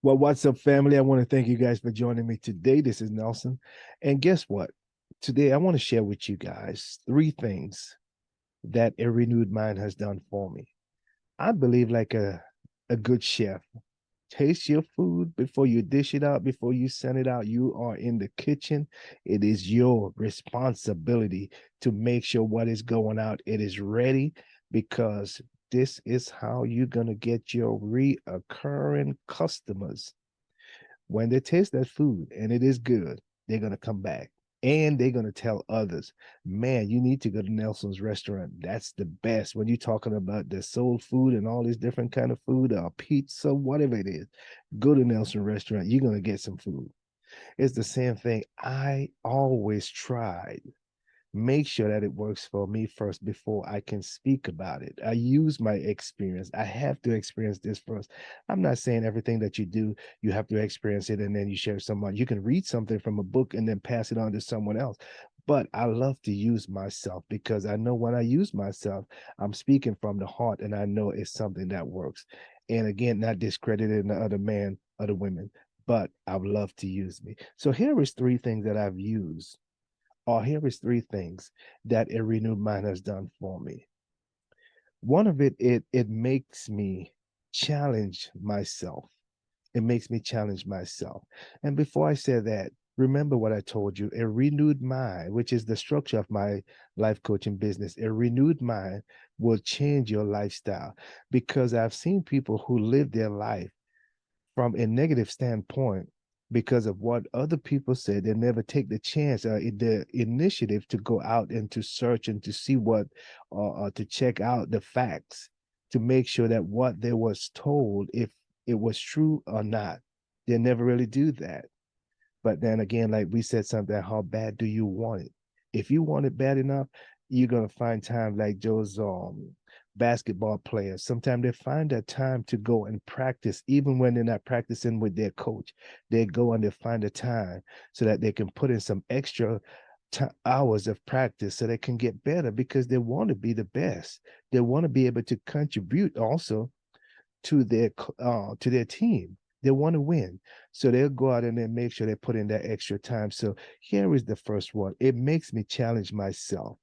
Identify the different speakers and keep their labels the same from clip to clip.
Speaker 1: Well, what's up, family? I want to thank you guys for joining me today. This is Nelson. And guess what? Today, I want to share with you guys three things that a renewed mind has done for me. I believe, like a good chef, taste your food before you dish it out, before you send it out. You are in the kitchen. It is your responsibility to make sure what is going out, it is ready, because this is how you're going to get your reoccurring customers. When they taste that food and it is good, they're going to come back and they're going to tell others, man, you need to go to Nelson's restaurant. That's the best. When you're talking about the soul food and all these different kind of food, or pizza, whatever it is, go to Nelson restaurant. You're going to get some food. It's the same thing. I always tried, make sure that it works for me first before I can speak about it. I use my experience. I have to experience this first. I'm not saying everything that you do, you have to experience it and then you share someone. You can read something from a book and then pass it on to someone else. But I love to use myself because I know when I use myself, I'm speaking from the heart and I know it's something that works. And again, not discrediting the other man, other women, but I would love to use me. So here is three things that I've used, or here is three things that a renewed mind has done for me. One of it makes me challenge myself. It makes me challenge myself. And before I say that, remember what I told you, a renewed mind, which is the structure of my life coaching business, a renewed mind will change your lifestyle, because I've seen people who live their life from a negative standpoint because of what other people say. They never take the chance, the initiative to go out and to search and to see what, to check out the facts, to make sure that what they was told, if it was true or not. They never really do that. But then again, like we said something, how bad do you want it? If you want it bad enough, you're gonna find time, like those basketball players. Sometimes they find that time to go and practice, even when they're not practicing with their coach. They go and they find a time so that they can put in some extra hours of practice so they can get better, because they want to be the best. They want to be able to contribute also to their team. They want to win. So they'll go out and they make sure they put in that extra time. So here is the first one. It makes me challenge myself.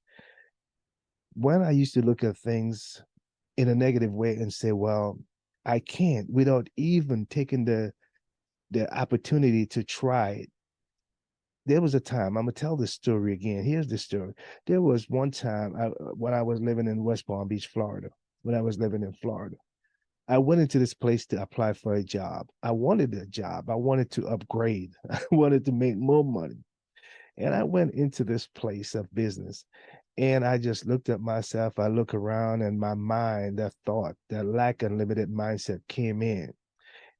Speaker 1: When I used to look at things in a negative way and say, well, I can't, without even taking the opportunity to try it. There was a time, I'm gonna tell this story again. Here's the story. There was one time when I was living in West Palm Beach, Florida. When I was living in Florida, I went into this place to apply for a job. I wanted a job. I wanted to upgrade. I wanted to make more money. And I went into this place of business and I just looked at myself. I look around and my mind, that thought, that lack unlimited mindset came in.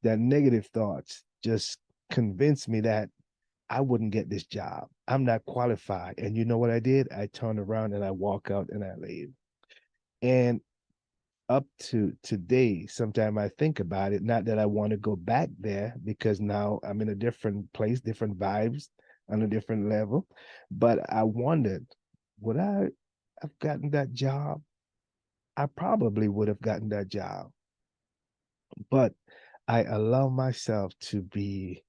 Speaker 1: That negative thoughts just convinced me that I wouldn't get this job. I'm not qualified. And you know what I did? I turned around and I walk out and I leave. And up to today, sometimes I think about it, not that I want to go back there, because now I'm in a different place, different vibes, on a different level. But I wondered, would I have gotten that job? I probably would have gotten that job. But I allow myself to be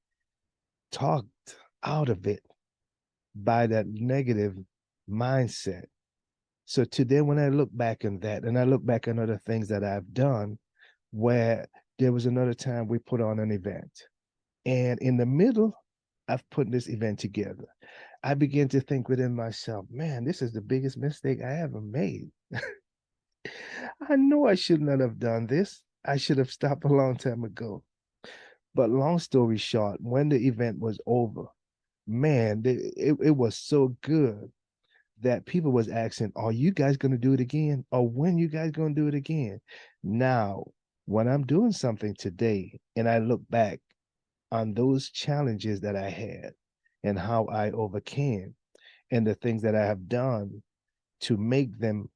Speaker 1: talked out of it by that negative mindset. So today, when I look back on that, and I look back on other things that I've done, where there was another time we put on an event, and in the middle of putting this event together, I began to think within myself, man, this is the biggest mistake I ever made. I know I should not have done this. I should have stopped a long time ago. But long story short, when the event was over, man, it was so good that people was asking, are you guys going to do it again? Or when you guys going to do it again? Now, when I'm doing something today and I look back on those challenges that I had and how I overcame and the things that I have done to make them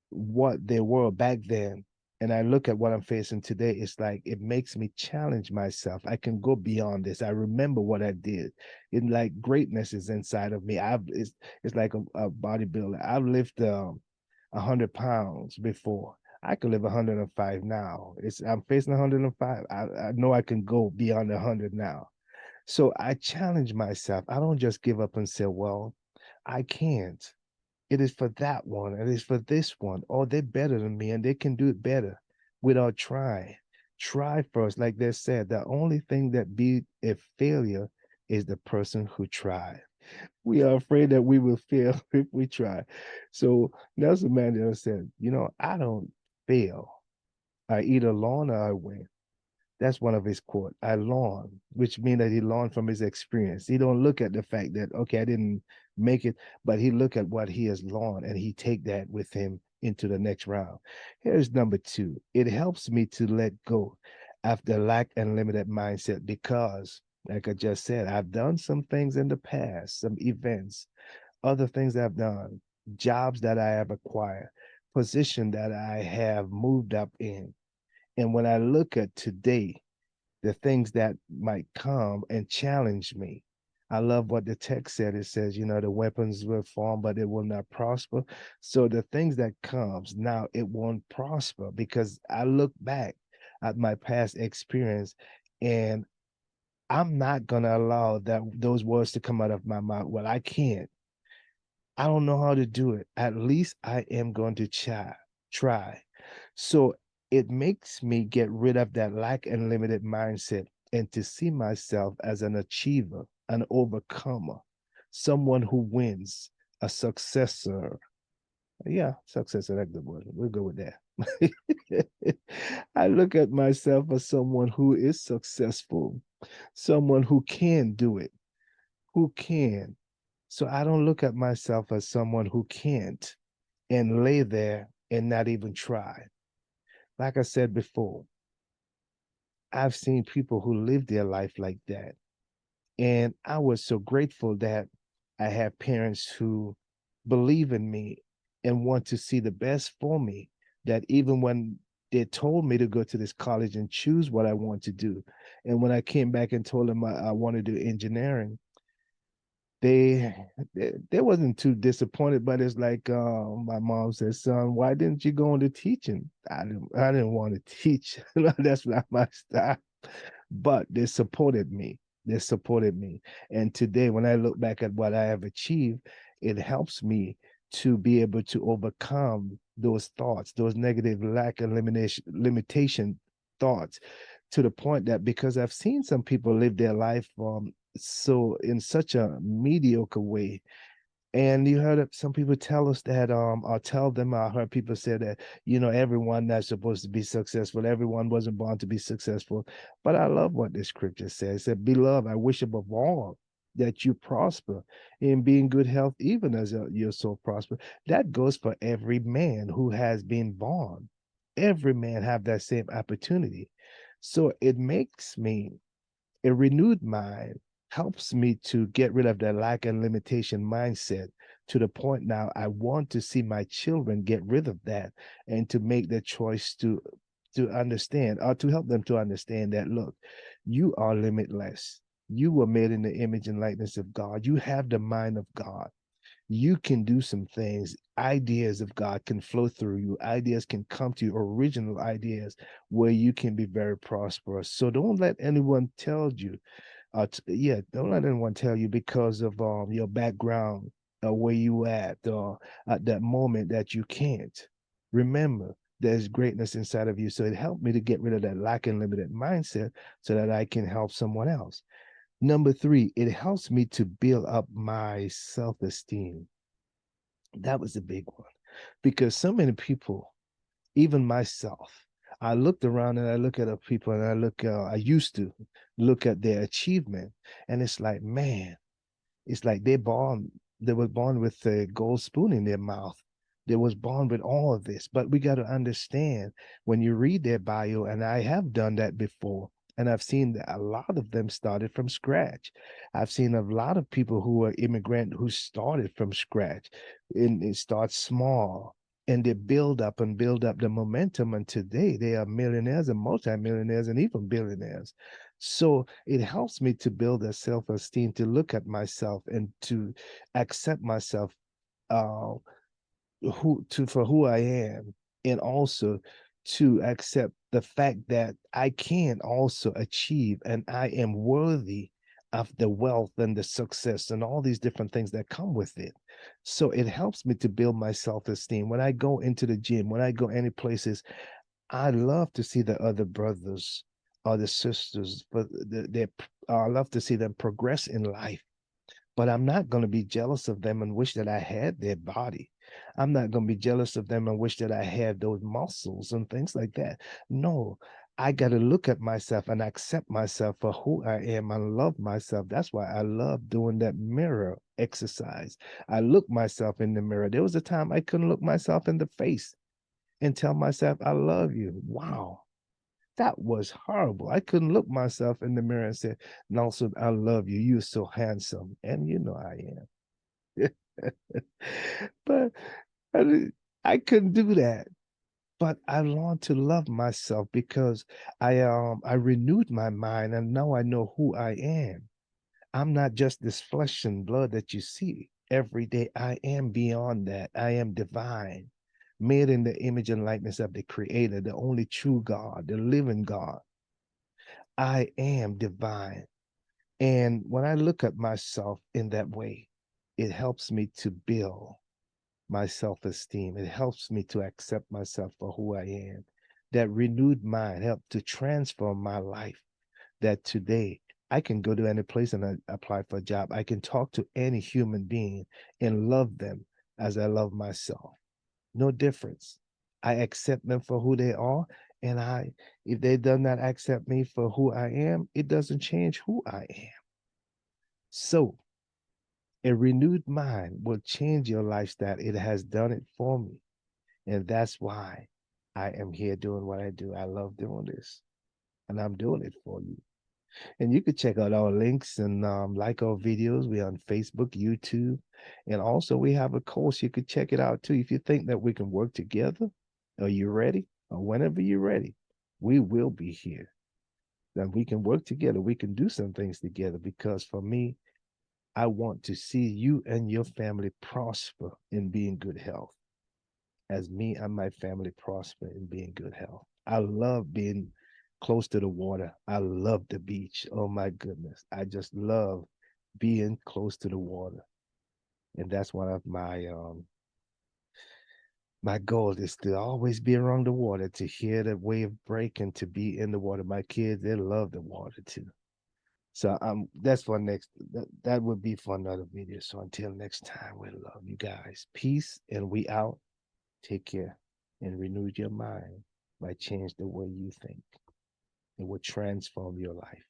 Speaker 1: what they were back then, and I look at what I'm facing today, it's like it makes me challenge myself. I can go beyond this. I remember what I did. It like greatness is inside of me. It's like a bodybuilder. I've lifted 100 pounds before. I could live 105 now. I'm facing 105. I know I can go beyond 100 now. So I challenge myself. I don't just give up and say, well, I can't. It is for that one. It is for this one. Oh, they're better than me and they can do it better without trying. Try first. Like they said, the only thing that be a failure is the person who tried. We are afraid that we will fail if we try. So Nelson Mandela said, I don't fail. I either learn or I win. That's one of his quote. I learn, which means that he learned from his experience. He don't look at the fact that, okay, I didn't make it, but he look at what he has learned and he take that with him into the next round. Here's number two. It helps me to let go after lack and limited mindset because, like I just said, I've done some things in the past, some events, other things I've done, jobs that I have acquired, position that I have moved up in. And when I look at today, the things that might come and challenge me, I love what the text said. It says, the weapons will form, but it will not prosper. So the things that comes now, it won't prosper because I look back at my past experience and I'm not gonna allow that those words to come out of my mouth. Well, I can't. I don't know how to do it. At least I am going to try. So it makes me get rid of that lack and limited mindset and to see myself as an achiever, an overcomer, someone who wins, a successor. Yeah, successor, that's the word. We'll go with that. I look at myself as someone who is successful, someone who can do it, who can. So I don't look at myself as someone who can't and lay there and not even try. Like I said before, I've seen people who live their life like that. And I was so grateful that I have parents who believe in me and want to see the best for me, that even when they told me to go to this college and choose what I want to do, and when I came back and told them I want to do engineering, they they wasn't too disappointed, but it's like my mom said, son, why didn't you go into teaching? I didn't want to teach. That's not my style. But they supported me, and today when I look back at what I have achieved, it helps me to be able to overcome those thoughts, those negative lack and limitation thoughts, to the point that because I've seen some people live their life so in such a mediocre way. And you heard some people tell us that, or tell them, I heard people say that, everyone that's supposed to be successful, everyone wasn't born to be successful. But I love what the scripture says. It said, beloved, I wish above all that you prosper and be in good health, even as your soul prosper. That goes for every man who has been born. Every man have that same opportunity. So it makes me a renewed mind helps me to get rid of that lack and limitation mindset, to the point now I want to see my children get rid of that and to make the choice to understand, or to help them to understand that, look, you are limitless. You were made in the image and likeness of God. You have the mind of God. You can do some things. Ideas of God can flow through you. Ideas can come to you, original ideas where you can be very prosperous. So don't let anyone tell you, don't let anyone tell you because of your background or where you at that moment that you can't. Remember, there's greatness inside of you. So it helped me to get rid of that lack and limited mindset so that I can help someone else. Number three, it helps me to build up my self-esteem. That was a big one because so many people, even myself, I looked around and I look at the people and I used to look at their achievement, and it's like, man, it's like they were born with a gold spoon in their mouth. They was born with all of this. But we got to understand, when you read their bio, and I have done that before, and I've seen that a lot of them started from scratch. I've seen a lot of people who are immigrant who started from scratch, and it starts small and they build up the momentum, and today they are millionaires and multimillionaires and even billionaires. So it helps me to build a self-esteem, to look at myself and to accept myself, uh, for who I am, and also to accept the fact that I can also achieve and I am worthy of the wealth and the success and all these different things that come with it. So it helps me to build my self-esteem. When I go into the gym, when I go any places, I love to see the other brothers or the sisters, but I love to see them progress in life. But I'm not going to be jealous of them and wish that I had their body. I'm not going to be jealous of them and wish that I had those muscles and things like that. No, I got to look at myself and accept myself for who I am and love myself. That's why I love doing that mirror exercise. I look myself in the mirror. There was a time I couldn't look myself in the face and tell myself, I love you. Wow. That was horrible. I couldn't look myself in the mirror and say, Nelson, I love you. You're so handsome. And you know I am. But I, I couldn't do that. But I learned to love myself because I renewed my mind and now I know who I am. I'm not just this flesh and blood that you see every day. I am beyond that. I am divine, made in the image and likeness of the Creator, the only true God, the living God. I am divine. And when I look at myself in that way, it helps me to build my self esteem. It helps me to accept myself for who I am. That renewed mind helped to transform my life. That today I can go to any place and I apply for a job. I can talk to any human being and love them as I love myself. No difference. I accept them for who they are. And if they do not accept me for who I am, it doesn't change who I am. So a renewed mind will change your lifestyle. It has done it for me. And that's why I am here doing what I do. I love doing this. And I'm doing it for you. And you could check out our links and like our videos. We're on Facebook, YouTube. And also we have a course. You could check it out too. If you think that we can work together, are you ready? Or whenever you're ready, we will be here. Then we can work together. We can do some things together because for me, I want to see you and your family prosper and be in good health, as me and my family prosper and be in good health. I love being close to the water. I love the beach. Oh my goodness. I just love being close to the water. And that's one of my goals is to always be around the water, to hear the wave break and to be in the water. My kids, they love the water too. So that's for next that would be for another video. So until next time, we love you guys. Peace and we out. Take care and renew your mind by change the way you think. It will transform your life.